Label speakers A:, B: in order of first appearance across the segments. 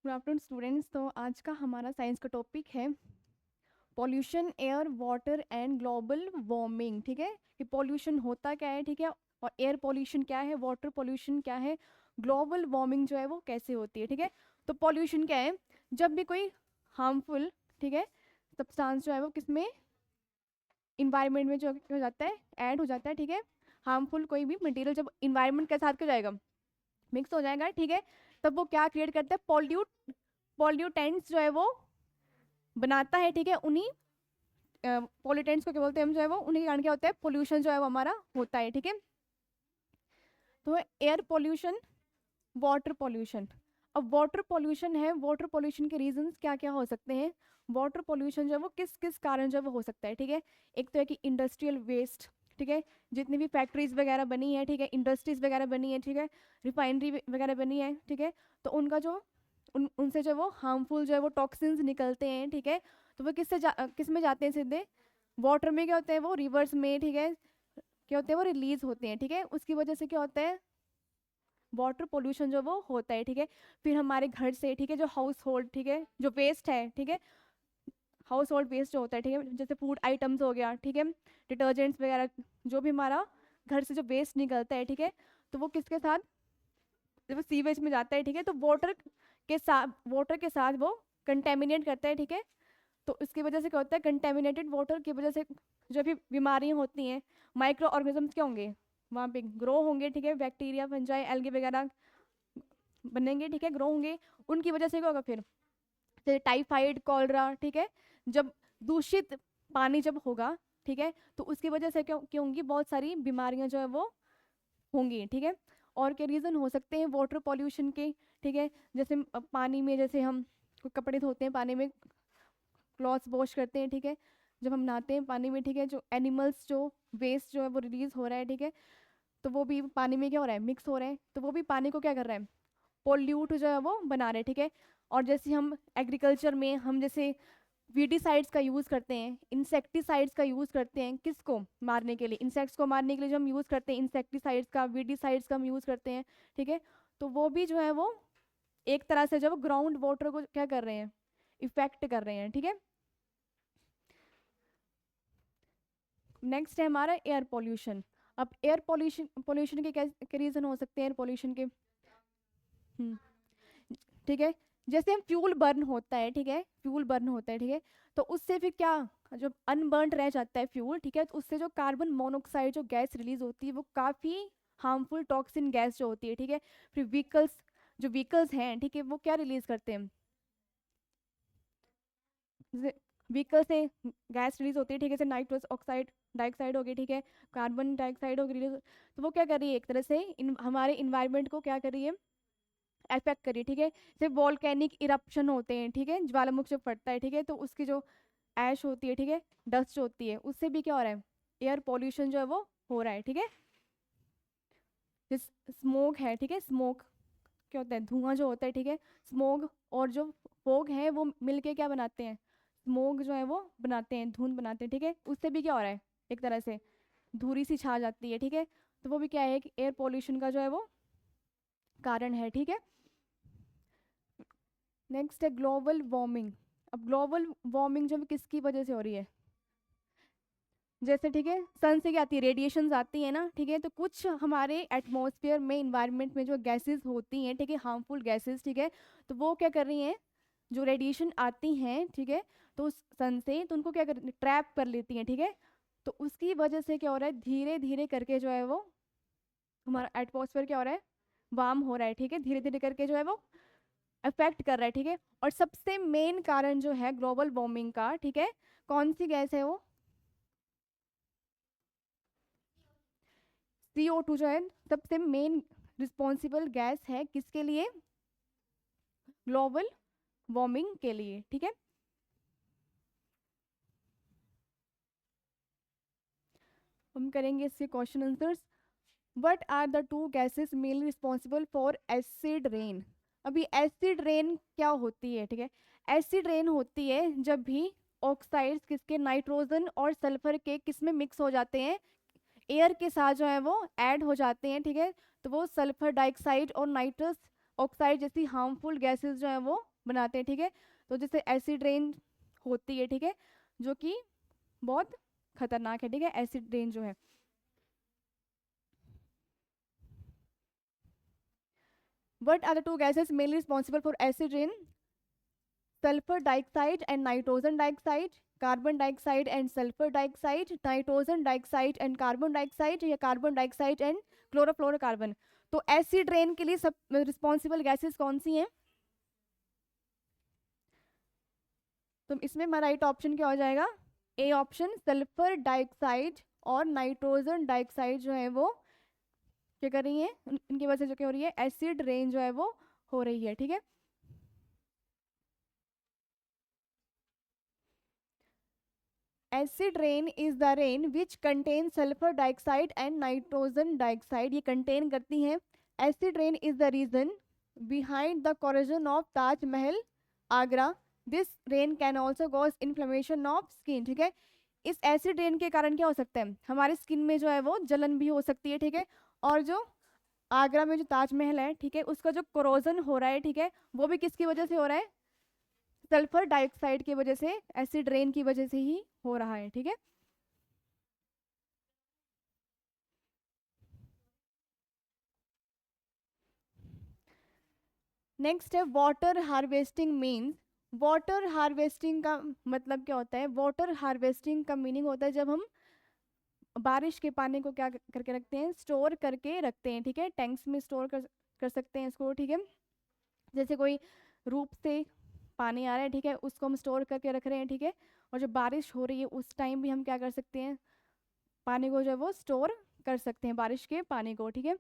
A: Good afternoon students. तो आज का हमारा साइंस का टॉपिक है pollution, air, water and global warming. ठीक है, कि पॉल्यूशन होता क्या है, ठीक है, और एयर पॉल्यूशन क्या है, वाटर पॉल्यूशन क्या है, ग्लोबल वार्मिंग जो है वो कैसे होती है। ठीक है, तो पॉल्यूशन क्या है, जब भी कोई हार्मफुल, ठीक है, सब्सटेंस जो है वो किसमें, इन्वायरमेंट में जो हो जाता है, ऐड हो जाता है। ठीक है, हार्मफुल कोई भी मटेरियल जब इन्वायरमेंट के साथ क्या हो जाएगा, मिक्स हो जाएगा। ठीक है, तब वो क्या क्रिएट करता है, पॉल्यूटेंट्स जो है वो बनाता है। ठीक है, उन्हीं पॉल्यूटेंट्स को क्या बोलते हैं हम, जो है वो उन्हीं के कारण क्या होता है, पोल्यूशन जो है वो हमारा होता है। ठीक है, तो एयर पोल्यूशन, वाटर पोल्यूशन। अब वाटर पोल्यूशन है, वाटर पोल्यूशन के रीजंस क्या क्या हो सकते हैं, वाटर पोल्यूशन जो है वो किस किस कारण जो है वो हो सकता है। ठीक है, एक तो है कि इंडस्ट्रियल वेस्ट, ठीक है, जितनी भी फैक्ट्रीज वगैरह बनी है, ठीक है, इंडस्ट्रीज वगैरह बनी है, ठीक है, रिफाइनरी वगैरह बनी है, ठीक है, तो उनका जो उनसे जो है वो हार्मफुल जो है वो टॉक्सिन्स निकलते हैं। ठीक है, तो वो किस में जाते हैं, सीधे वाटर में क्या होते हैं, वो रिवर्स में, ठीक है, क्या होते हैं, वो रिलीज होते हैं। ठीक है, उसकी वजह से क्या होता है, वाटर पोल्यूशन जो वो होता है। ठीक है, फिर हमारे घर से, ठीक है, जो हाउस होल्ड, ठीक है, जो वेस्ट है, ठीक है, हाउस होल्ड वेस्ट जो होता है, ठीक है, जैसे फूड आइटम्स हो गया, ठीक है, डिटर्जेंट्स वगैरह, जो भी हमारा घर से जो वेस्ट निकलता है, ठीक है, तो वो किसके साथ, जब वो सीवेज में जाता है, ठीक है, तो वाटर के साथ वो कंटेमिनेट करता है। ठीक है, तो इसकी वजह से क्या होता है, कंटेमिनेटेड वाटर की वजह से जो भी बीमारियां होती हैं, माइक्रो ऑर्गेनिजम्स क्या होंगे, वहाँ पे ग्रो होंगे। ठीक है, बैक्टीरिया, फंजाई, एल्गी वगैरह बनेंगे, ठीक है, ग्रो होंगे। उनकी वजह से क्या होगा फिर, जैसे टाइफाइड, कॉलरा, ठीक है, जब दूषित पानी जब होगा, ठीक है, तो उसकी वजह से क्या क्या होंगी, बहुत सारी बीमारियां जो है वो होंगी। ठीक है, और क्या रीज़न हो सकते हैं वाटर पॉल्यूशन के, ठीक है, जैसे पानी में, जैसे हम कोई कपड़े धोते हैं पानी में, क्लॉथ्स वॉश करते हैं, ठीक है, जब हम नहाते हैं पानी में, ठीक है, जो एनिमल्स जो वेस्ट जो है वो रिलीज हो रहा है, ठीक है, तो वो भी पानी में क्या हो रहा है, मिक्स हो रहे हैं, तो वो भी पानी को क्या कर रहा है, पोल्यूट जो है वो बना रहे हैं। ठीक है, और जैसे हम एग्रीकल्चर में हम जैसे वीडिसाइड्स का यूज़ करते हैं, इंसेक्टिसाइड्स का यूज़ करते हैं, किसको मारने के लिए, इंसेक्ट्स को मारने के लिए जो हम यूज़ करते हैं इंसेक्टिसाइड्स का, वीडिसाइड्स का हम यूज़ करते हैं। ठीक है, तो वो भी जो है वो एक तरह से जब ग्राउंड वाटर को क्या कर रहे हैं, इफेक्ट कर रहे हैं। ठीक है, नेक्स्ट है हमारा एयर पॉल्यूशन। अब एयर पॉल्यूशन पॉल्यूशन के क्या रीज़न हो सकते हैं एयर पॉल्यूशन के, ठीक है, जैसे हम फ्यूल बर्न होता है, ठीक है, फ्यूल बर्न होता है, ठीक है, तो उससे फिर क्या, जो अनबर्न रह जाता है फ्यूल, ठीक है, तो उससे जो कार्बन मोनोऑक्साइड जो गैस रिलीज होती है वो काफ़ी हार्मफुल टॉक्सिन गैस जो होती है। ठीक है, फिर व्हीकल्स हैं, ठीक है, वो क्या रिलीज करते हैं, व्हीकल से गैस रिलीज होती है, ठीक है, जैसे नाइट्रस ऑक्साइड डाइऑक्साइड हो गई, ठीक है, कार्बन डाइऑक्साइड हो गई रिलीज, तो वो क्या कर रही है, एक तरह से हमारे इन्वायरमेंट को क्या कर रही है, अफेक्ट करिए। ठीक है, जैसे वॉल्केनिक इरप्शन होते हैं, ठीक है, ज्वालामुखी जब फटता है, ठीक है, तो उसकी जो ऐश होती है, ठीक है, डस्ट होती है, उससे भी क्या हो रहा है, एयर पॉल्यूशन जो है वो हो रहा है। ठीक है, जिस स्मोक है, ठीक है, स्मोक क्या होता है, धुआं जो होता है, ठीक है, स्मोक और जो फोग है वो मिलके क्या बनाते हैं, स्मोक जो है वो बनाते हैं, धुंध बनाते हैं। ठीक है, उससे भी क्या हो रहा है, एक तरह से धूरी सी छा जाती है। ठीक है, तो वो भी क्या है कि एयर पॉल्यूशन का जो है वो कारण है। ठीक है, नेक्स्ट है ग्लोबल वार्मिंग। अब ग्लोबल वार्मिंग जो है किसकी वजह से हो रही है, जैसे, ठीक है, सन से क्या आती है, रेडिएशंस आती है ना, ठीक है, तो कुछ हमारे एटमॉस्फेयर में, इन्वायरमेंट में जो गैसेस होती हैं, ठीक है, हार्मफुल गैसेस, ठीक है, तो वो क्या कर रही हैं, जो रेडिएशन आती हैं, ठीक है, तो सन से, तो उनको क्या कर ट्रैप कर लेती हैं। ठीक है, तो उसकी वजह से क्या हो रहा है, धीरे धीरे करके जो है वो हमारा एटमॉस्फेयर क्या हो रहा है, वार्म हो रहा है। ठीक है, धीरे धीरे करके जो है वो अफेक्ट कर रहा है। ठीक है, और सबसे मेन कारण जो है ग्लोबल वार्मिंग का, ठीक है, कौन सी गैस है वो, CO2 जो है सबसे मेन रिस्पॉन्सिबल गैस है किसके लिए, ग्लोबल वार्मिंग के लिए। ठीक है, हम करेंगे इसके question answers. What are the two gases mainly responsible for acid rain. अभी एसिड रेन क्या होती है, ठीक है, एसिड रेन होती है जब भी ऑक्साइड्स किसके, नाइट्रोजन और सल्फर के किस में मिक्स हो जाते हैं, एयर के साथ जो है वो ऐड हो जाते हैं। ठीक है, तो वो सल्फर डाइऑक्साइड और नाइट्रस ऑक्साइड जैसी हार्मफुल गैसेस जो है वो बनाते हैं, ठीक है। तो जैसे एसिड रेन होती है, ठीक है, जो कि बहुत खतरनाक है, ठीक है, एसिड रेन जो है। What are the two gases mainly responsible for acid rain? Sulfur dioxide and nitrogen dioxide, carbon dioxide and sulfur dioxide, nitrogen dioxide and carbon dioxide, या carbon dioxide and chlorofluorocarbon। तो acid rain के लिए सब responsible gases कौन सी हैं? तो इसमें हमारा राइट ऑप्शन क्या हो जाएगा? ए ऑप्शन, सल्फर डाइऑक्साइड और नाइट्रोजन डाइऑक्साइड जो है वो क्या कर रही है, इनकी वजह से जो क्या हो रही है, एसिड रेन जो है वो हो रही है, ठीक है। Acid rain is the rain which contain sulphur dioxide and nitrogen dioxide, ये कंटेन करती हैं। Acid rain is the reason behind the corrosion of Taj Mahal Agra. This rain can also cause inflammation of skin, ठीक है। इस एसिड रेन के कारण क्या हो सकता है, हमारे स्किन में जो है वो जलन भी हो सकती है, ठीक है। और जो आगरा में जो ताजमहल है, ठीक है, उसका जो कोरोजन हो रहा है, ठीक है, वो भी किसकी वजह से हो रहा है? सल्फर डाइऑक्साइड की वजह से, एसिड रेन की वजह से ही हो रहा है, ठीक है। नेक्स्ट है water harvesting means. Water harvesting का मतलब क्या होता है? वाटर हार्वेस्टिंग का मीनिंग होता है जब हम बारिश के पानी को क्या करके रखते हैं, स्टोर करके रखते हैं, ठीक है। टैंक्स में स्टोर कर सकते हैं इसको, ठीक है। जैसे कोई रूप से पानी आ रहा है, ठीक है, उसको हम स्टोर करके रख रहे हैं, ठीक है। और जब बारिश हो रही है उस टाइम भी हम क्या कर सकते हैं, पानी को जो है वो स्टोर कर सकते हैं, बारिश के पानी को, ठीक है।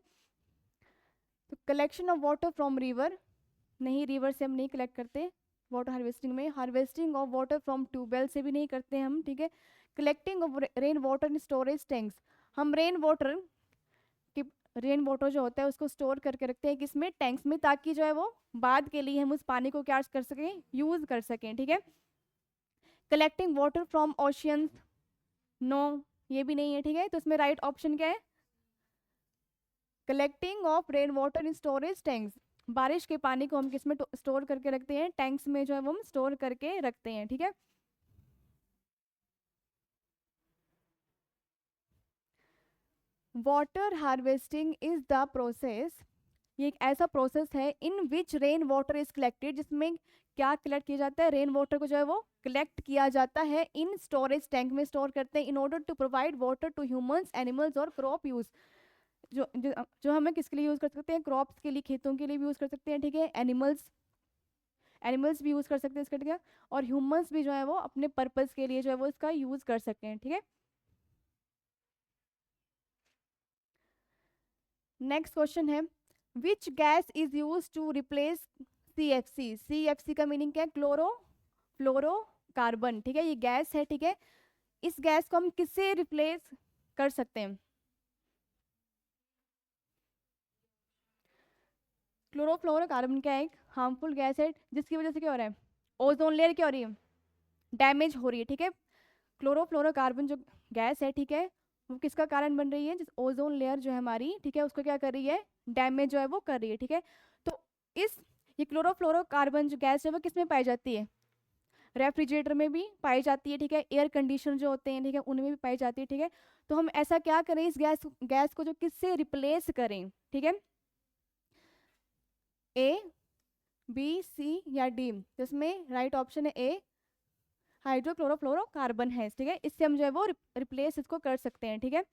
A: तो collection of water from river, नहीं, रिवर से हम नहीं कलेक्ट करते वाटर हार्वेस्टिंग में। Harvesting of water from tubewell से भी नहीं करते हम, ठीक है। Collecting of rain water in storage tanks, हम रेन वाटर जो होता है उसको स्टोर करके रखते हैं किसमें? टैंक्स में, ताकि जो है वो बाद के लिए हम उस पानी को क्या कर सकें, यूज कर सकें, ठीक है। Collecting water from oceans, no, ये भी नहीं है, ठीक है। तो इसमें राइट ऑप्शन क्या है? Collecting of rain water in storage tanks, बारिश के पानी को हम किस में स्टोर करके रखते हैं? टैंक्स में जो है वो हम स्टोर करके रखते हैं, ठीक है। Water harvesting is the process, ये एक ऐसा प्रोसेस है इन विच रेन वाटर इज कलेक्टेड, जिसमें क्या कलेक्ट किया जाता है? रेन वाटर को जो है वो कलेक्ट किया जाता है, इन स्टोरेज टैंक में स्टोर करते हैं, in order to provide water to humans, animals और क्रॉप यूज। जो हमें किसके लिए यूज कर सकते हैं? क्रॉप्स के लिए, खेतों के लिए भी यूज कर सकते हैं, ठीक है। एनिमल्स भी यूज कर सकते हैं इसका, ठीक है। और ह्यूमंस भी जो है वो अपने पर्पस के लिए जो है वो इसका यूज कर सकते हैं, ठीक है। नेक्स्ट क्वेश्चन है, which gas is use to replace CFC? CFC का मीनिंग क्या है? क्लोरो फ्लोरो कार्बन, ठीक है, ये गैस है, ठीक है। इस गैस को हम किससे रिप्लेस कर सकते हैं? क्लोरोफ्लोरोकार्बन क्या है? एक हार्मफुल गैस है जिसकी वजह से क्या हो रहा है? ओजोन लेयर क्या हो रही है? डैमेज हो रही है, ठीक है। क्लोरोफ्लोरोकार्बन जो गैस है, ठीक है, वो किसका कारण बन रही है? जिस ओजोन लेयर जो है हमारी, ठीक है, उसको क्या कर रही है? डैमेज जो है वो कर रही है, ठीक है। तो इस ये क्लोरोफ्लोरोकार्बन जो गैस है वो किस में पाई जाती है? रेफ्रिजरेटर में भी पाई जाती है, ठीक है। एयर कंडीशनर जो होते हैं, ठीक है, उनमें भी पाई जाती है, ठीक है। तो हम ऐसा क्या करें, इस गैस को जो किससे रिप्लेस करें, ठीक है। ए, बी, सी या डी? तो इसमें राइट ऑप्शन है ए, हाइड्रोक्लोरोफ्लोरोकार्बन है, ठीक है। इससे हम जो है वो रिप्लेस इसको कर सकते हैं, ठीक है।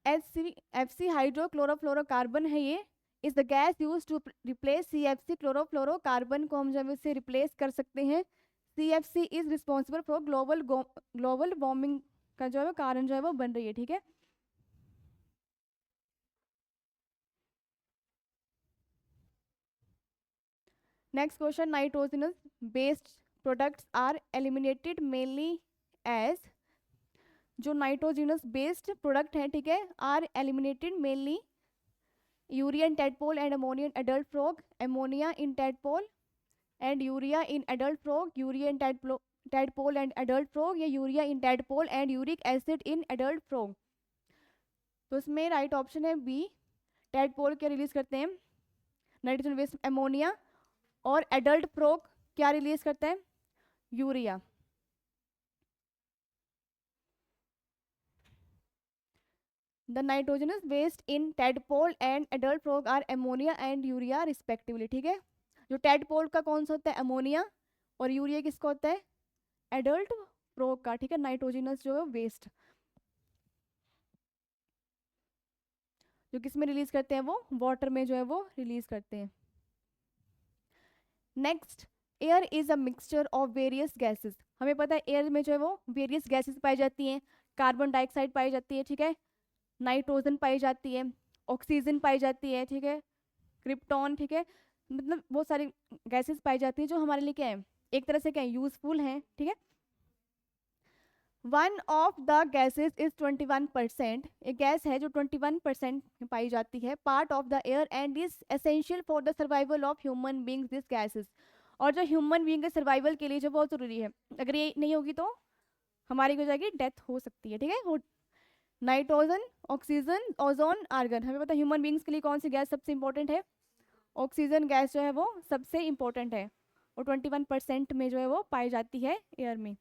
A: FC हाइड्रोक्लोरोफ्लोरोकार्बन है ये, is the gas use to replace CFC। Chlorofluorocarbon को हम जब इससे रिप्लेस कर सकते हैं। CFC is responsible for global warming का जो है वो कारण जो है वो बन रही है, ठीक है। Next question, nitrogenous based products are eliminated mainly as, जो नाइट्रोजनस बेस्ड प्रोडक्ट है, ठीक है, are eliminated mainly urea in tadpole and ammonia in adult frog, ammonia in tadpole and urea in adult frog, urea in tadpole and adult frog, या urea in tadpole and uric acid in adult frog. तो इसमें right option है B, tadpole क्या release करते हैं, nitrogen waste ammonia, और adult frog क्या release करता है, urea. The nitrogenous waste in tadpole and adult frog are ammonia and urea respectively, ठीक है। जो टैडपोल का कौन सा होता है, अमोनिया, और यूरिया किसका होता है, एडल्ट फ्रॉग का, ठीक है, नाइट्रोजनस जो है वेस्ट, जो किस में रिलीज करते हैं, वो वाटर में जो है वो रिलीज करते हैं। Next, air is a mixture of various gases. हमें पता है एयर में जो है वो वेरियस गैसेस पाई जाती हैं, कार्बन डाइऑक्साइड पाई जाती है, ठीक है, नाइट्रोजन पाई जाती है, ऑक्सीजन पाई जाती है, ठीक है, क्रिप्टॉन, ठीक है, मतलब बहुत सारी गैसेस पाई जाती हैं जो हमारे लिए क्या है, एक तरह से क्या है, यूजफुल हैं, ठीक है। One of the gases is 21%, एक गैस है जो 21% में पाई जाती है, part of the air and is essential for the survival of human beings this gases. और जो ह्यूमन बींग के सर्वाइवल के लिए जो बहुत जरूरी है, अगर ये नहीं होगी तो हमारी हो जाएगी, डेथ हो सकती है, ठीक है। नाइट्रोजन, ऑक्सीजन, ओजोन, आर्गन, हमें पता है ह्यूमन बींग्स के लिए कौन सी गैस सबसे इंपॉर्टेंट है, ऑक्सीजन गैस जो है वो सबसे इंपॉर्टेंट है, और 21% में जो है वो पाई जाती है एयर में।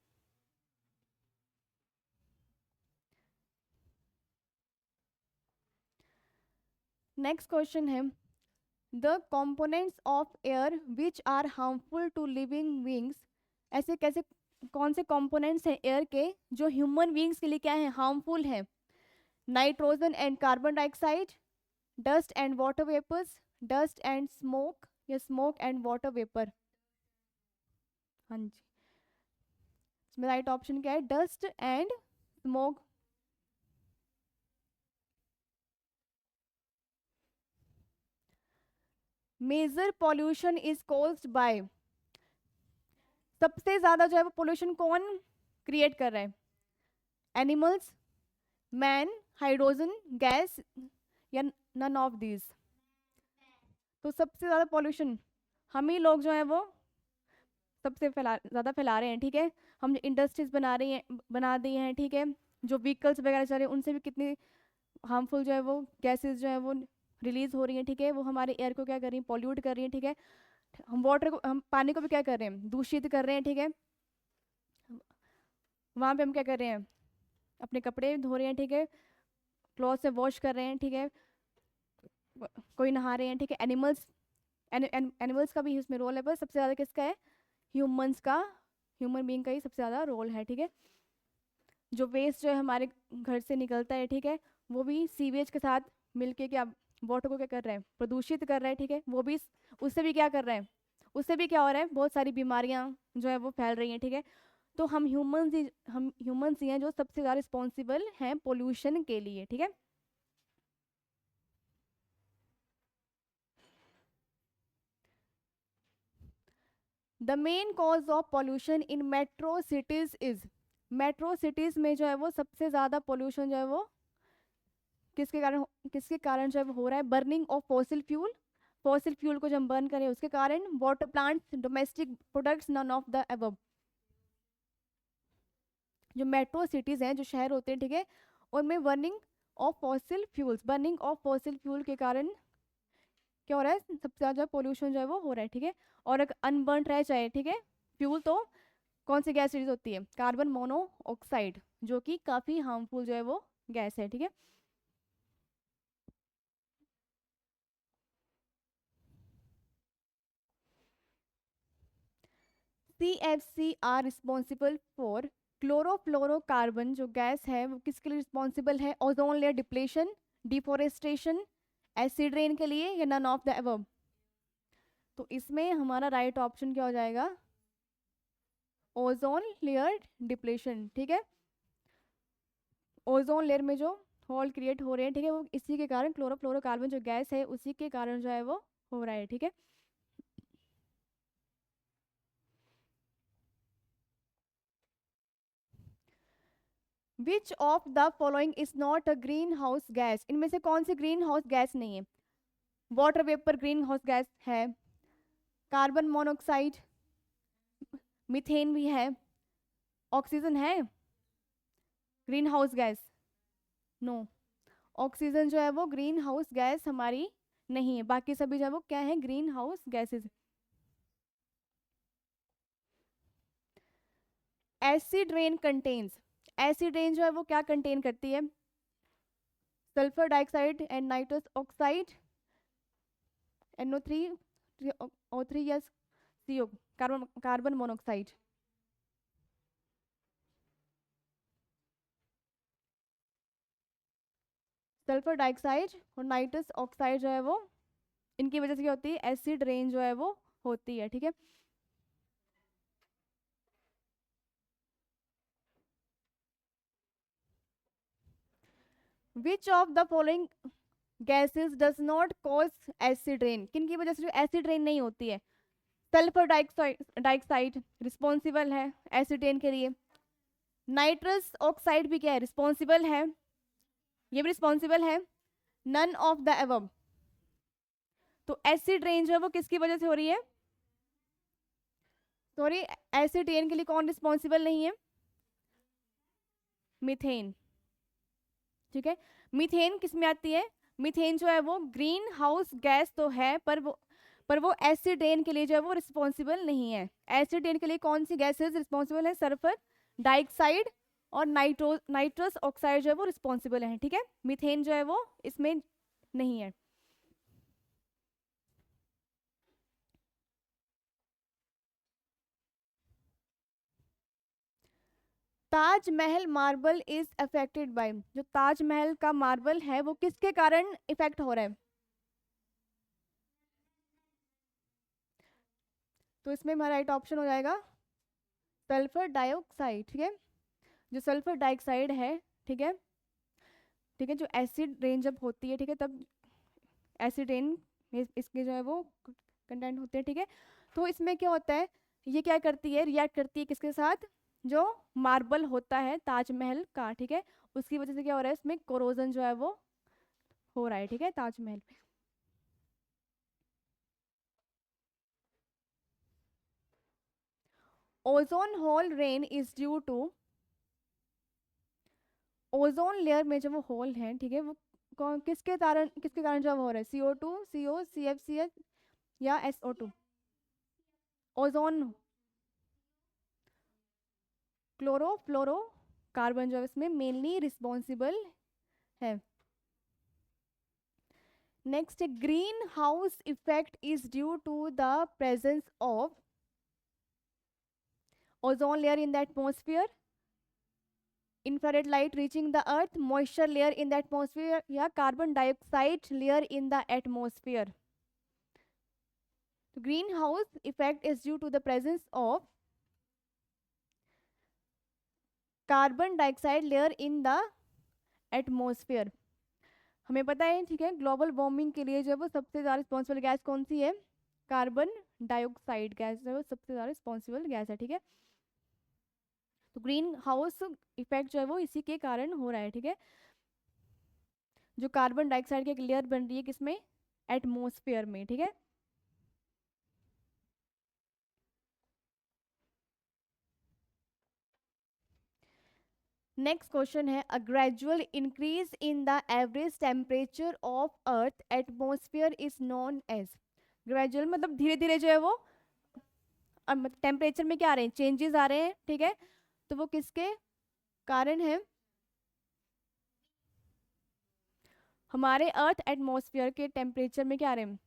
A: नेक्स्ट क्वेश्चन है, the components of air which are harmful to living beings. ऐसे कैसे, कौन से कंपोनेंट्स हैं एयर के जो ह्यूमन बींग्स के लिए क्या है, हार्मफुल है, nitrogen and carbon dioxide, dust and water vapours, dust and smoke, या स्मोक एंड वाटर वेपर। हाँ जी, इसमें राइट ऑप्शन क्या है, dust and smoke. Major pollution is caused by, सबसे ज्यादा जो है वो पोल्यूशन कौन क्रिएट कर रहा है, एनिमल्स, मैन, हाइड्रोजन गैस, या नन ऑफ दीज। तो सबसे ज्यादा पोल्यूशन हम ही लोग जो है वो सबसे ज्यादा फैला रहे हैं, ठीक है। हम इंडस्ट्रीज बना दी हैं, ठीक है, जो व्हीकल्स वगैरह चल रहे हैं उनसे भी कितनी हार्मफुल जो है वो गैसेस जो है वो रिलीज हो रही हैं, ठीक है, वो हमारे एयर को क्या कर रही हैं, पॉल्यूट कर रही हैं, ठीक है। हम वाटर को, हम पानी को भी क्या कर रहे हैं, दूषित कर रहे हैं, ठीक है। वहाँ पे हम क्या कर रहे हैं, अपने कपड़े धो रहे हैं, ठीक है, क्लॉथ से वॉश कर रहे हैं, ठीक है, कोई नहा रहे हैं, ठीक है। एनिमल्स, एनिमल्स का भी इसमें रोल है, पर सबसे ज़्यादा किसका है, ह्यूमंस का, ह्यूमन बीइंग का ही सबसे ज़्यादा रोल है, ठीक है। जो वेस्ट जो है हमारे घर से निकलता है, ठीक है, वो भी सीवेज के साथ मिलके क्या वाटर को क्या कर रहा है, प्रदूषित कर रहा है, ठीक है। वो भी उससे भी क्या कर रहा है, उससे भी क्या हो रहा है, बहुत सारी बीमारियां जो है वो फैल रही हैं, ठीक है। तो हम ह्यूमंस ही हैं जो सबसे ज़्यादा रिस्पॉन्सिबल हैं पोल्यूशन के लिए, ठीक है। The main cause of pollution in metro cities is, metro cities में जो है वो सबसे ज़्यादा पोल्यूशन जो है वो किसके कारण जो है वो हो रहा है, burning of fossil fuel, fossil fuel को जब हम बर्न करें उसके कारण, water plants, domestic products, none of the above. जो मेट्रो सिटीज हैं, जो शहर होते हैं, ठीक है, उनमें burning of fossil fuels, burning of fossil fuel के कारण क्या हो रहा है, सबसे ज़्यादा पोल्यूशन जो है वो हो रहा है, ठीक है। और अगर अनबर्न रह जाए, ठीक है, फ्यूल, तो कौन सी गैस रिलीज होती है, कार्बन मोनोऑक्साइड, जो कि काफ़ी हार्मफुल जो है वो गैस है, ठीक है। CFC are responsible for, chlorofluorocarbon जो गैस है वो किसके लिए रिस्पॉन्सिबल है, ozone layer depletion, deforestation, acid rain के लिए, या नन ऑफ द अबव। तो इसमें हमारा राइट ऑप्शन क्या हो जाएगा, ओजोन लेयर डिप्लेशन, ठीक है। ओजोन लेयर में जो होल क्रिएट हो रहे हैं, ठीक है, वो इसी के कारण, क्लोरोफ्लोरोकार्बन जो गैस है उसी के कारण जो है वो हो रहा है, ठीक है। Which of the following is not a green house gas, इनमें से कौन सी ग्रीन हाउस गैस नहीं है, water vapour green house gas है, कार्बन मोनोऑक्साइड, मीथेन भी है, ऑक्सीजन है green house gas, no, oxygen जो है वो ग्रीन हाउस गैस हमारी नहीं है, बाकी सभी जो है वो क्या है, green house gases. Acid rain contains, acid rain जो है वो क्या कंटेन करती है, sulphur dioxide and nitrous oxide, NO3, O3 या CO, carbon carbon monoxide. Sulphur dioxide और नाइट्रस ऑक्साइड जो है वो, इनकी वजह से क्या होती है, एसिड रेन जो है वो होती है, ठीक है। Which of the following gases does not cause acid rain, किन की वजह से जो एसिड रेन नहीं होती है, सल्फर डाइऑक्साइड रिस्पॉन्सिबल है एसिड रेन के लिए, नाइट्रस ऑक्साइड भी क्या है, रिस्पॉन्सिबल है, ये भी रिस्पॉन्सिबल है, नन ऑफ द अबव। तो एसिड रेन जो है वो किसकी वजह से हो रही है, सॉरी, एसिड रेन के लिए कौन रिस्पॉन्सिबल नहीं है, मीथेन, ठीक है। मीथेन किस में आती है, मीथेन जो है वो ग्रीन हाउस गैस तो है, पर वो एसिड रेन के लिए जो है वो रिस्पॉन्सिबल नहीं है। एसिड रेन के लिए कौन सी गैसेस रिस्पॉन्सिबल है, सल्फर डाइऑक्साइड और नाइट्रस ऑक्साइड जो है वो रिस्पॉन्सिबल है, ठीक है। मीथेन जो है वो इसमें नहीं है। Taj Mahal marble is affected by, जो ताजमहल का मार्बल है वो किसके कारण इफेक्ट हो रहा है, तो इसमें हमारा राइट ऑप्शन हो जाएगा सल्फर डाइऑक्साइड, ठीक है। जो सल्फर डाइऑक्साइड है, ठीक है, ठीक है, जो एसिड रेन जब होती है, ठीक है, तब एसिड रेन इसके जो है वो कंटेंट होते हैं, ठीक है। तो इसमें क्या होता है, ये क्या करती है, रिएक्ट करती है किसके साथ, जो मार्बल होता है ताजमहल का, ठीक है, उसकी वजह से क्या हो रहा है, इसमें कोरोजन जो है वो हो रहा है, ठीक है, ताजमहल पे। Ozone hole rain is due to, ozone layer में जो वो होल है, ठीक है, वो किसके कारण जो हो रहा है, CO2, CO, CFCS या SO2, ओजोन, क्लोरो कार्बन जो है इसमें मेनली रिस्पॉन्सिबल है। Next, green house effect is due to the presence of ozone layer in the atmosphere, infrared light reaching the earth, moisture layer in the atmosphere या carbon dioxide layer in the atmosphere. तो greenhouse effect is due to the presence of carbon dioxide layer in the atmosphere. हमें पता है, ठीक है, global warming के लिए जो है वो सबसे ज़्यादा रिस्पॉन्सिबल गैस कौन सी है, कार्बन डाइऑक्साइड गैस जो है वो सबसे ज़्यादा रिस्पॉन्सिबल गैस है, ठीक है। तो ग्रीन हाउस इफेक्ट जो है वो इसी के कारण हो रहा है, ठीक है। जो कार्बन डाइऑक्साइड की एक लेयर बन रही है किसमें, एटमोस्फेयर में, ठीक है। नेक्स्ट क्वेश्चन है, a gradual increase in the average temperature of earth atmosphere is known as, gradual मतलब धीरे धीरे जो है वो टेम्परेचर में क्या आ रहे हैं, चेंजेस आ रहे हैं, ठीक है, तो वो किसके कारण है, हमारे अर्थ एटमोस्फियर के टेम्परेचर में क्या आ रहे हैं,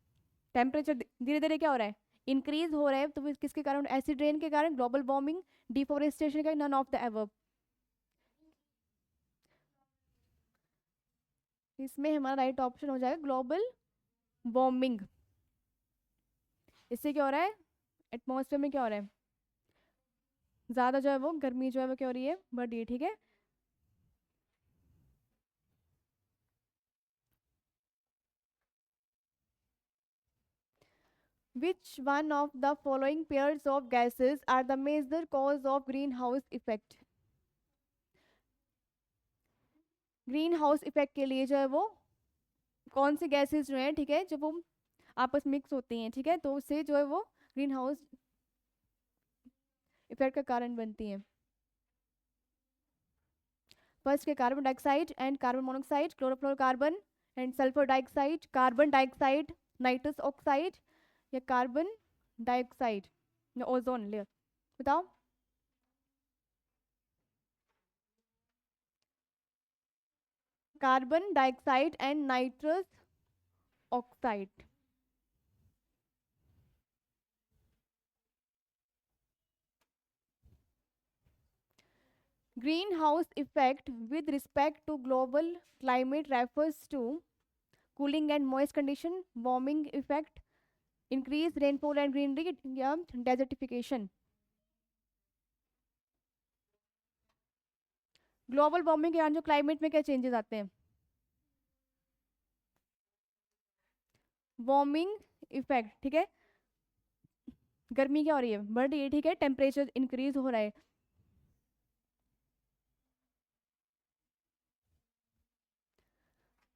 A: टेम्परेचर धीरे धीरे क्या हो रहा है, इंक्रीज हो रहा है, तो किसके कारण, एसिड रेन के कारण, ग्लोबल वार्मिंग, डिफोरेस्टेशन का, नन ऑफ द एबव। इसमें हमारा राइट ऑप्शन हो जाएगा ग्लोबल वार्मिंग। इससे क्या हो रहा है, एटमॉस्फेयर में क्या हो रहा है, ज़्यादा जो है वो गर्मी जो है वो क्या हो रही है, बढ़ रही है, ठीक है। Which one of the following pairs of gases are the major cause of greenhouse effect? Green house effect के लिए जो है वो कौन सी गैसेस जो हैं, ठीक है, जब वो आपस में मिक्स होती हैं, ठीक है, तो उससे जो है वो ग्रीन हाउस इफेक्ट का कारण बनती हैं। फर्स्ट के carbon dioxide and carbon monoxide, chlorofluorocarbon and sulphur dioxide, carbon dioxide, nitrous oxide या कार्बन डाइऑक्साइड या ओजोन लेयर, बताओ। Carbon dioxide and nitrous oxide. Greenhouse effect with respect to global climate refers to cooling and moist condition, warming effect, increased rainfall and greenery या desertification। Global warming के कारण जो climate में क्या changes आते हैं, warming effect, ठीक है, गर्मी क्या हो रही है, बढ़ रही है, ठीक है, टेम्परेचर इंक्रीज हो रहा है।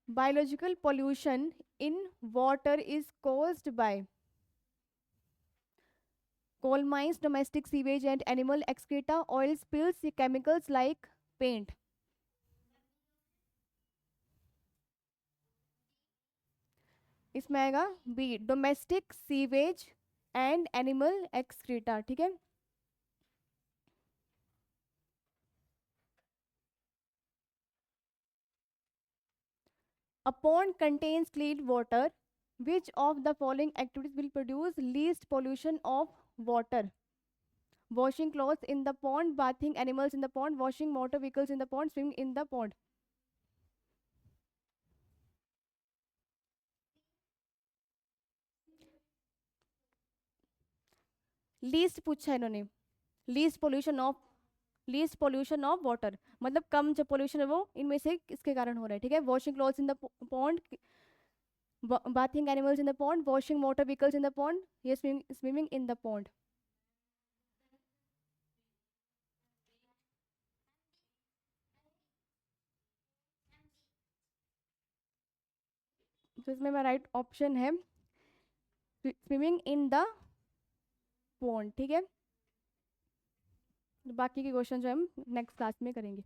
A: Biological pollution in water is caused bye coal mines, domestic sewage and animal excreta, oil spills, chemicals like paint। इसमें आएगा B, domestic sewage and animal excreta, ठीक है। A pond contains clean water. Which of the following activities will produce least pollution of water? Washing clothes in the pond, bathing animals in the pond, washing motor vehicles in the pond, swimming in the pond। Least पूछा है इन्होंने, least pollution of water, मतलब कम जो pollution है वो इनमें से किसके कारण हो रहा है, ठीक है। Washing clothes in the pond, bathing animals in the pond, washing motor vehicles in the pond, yes, swimming in the pond। तो इसमें मेरा राइट ऑप्शन है स्विमिंग इन द पॉन्ड, ठीक है। बाकी के क्वेश्चन जो हम नेक्स्ट क्लास में करेंगे।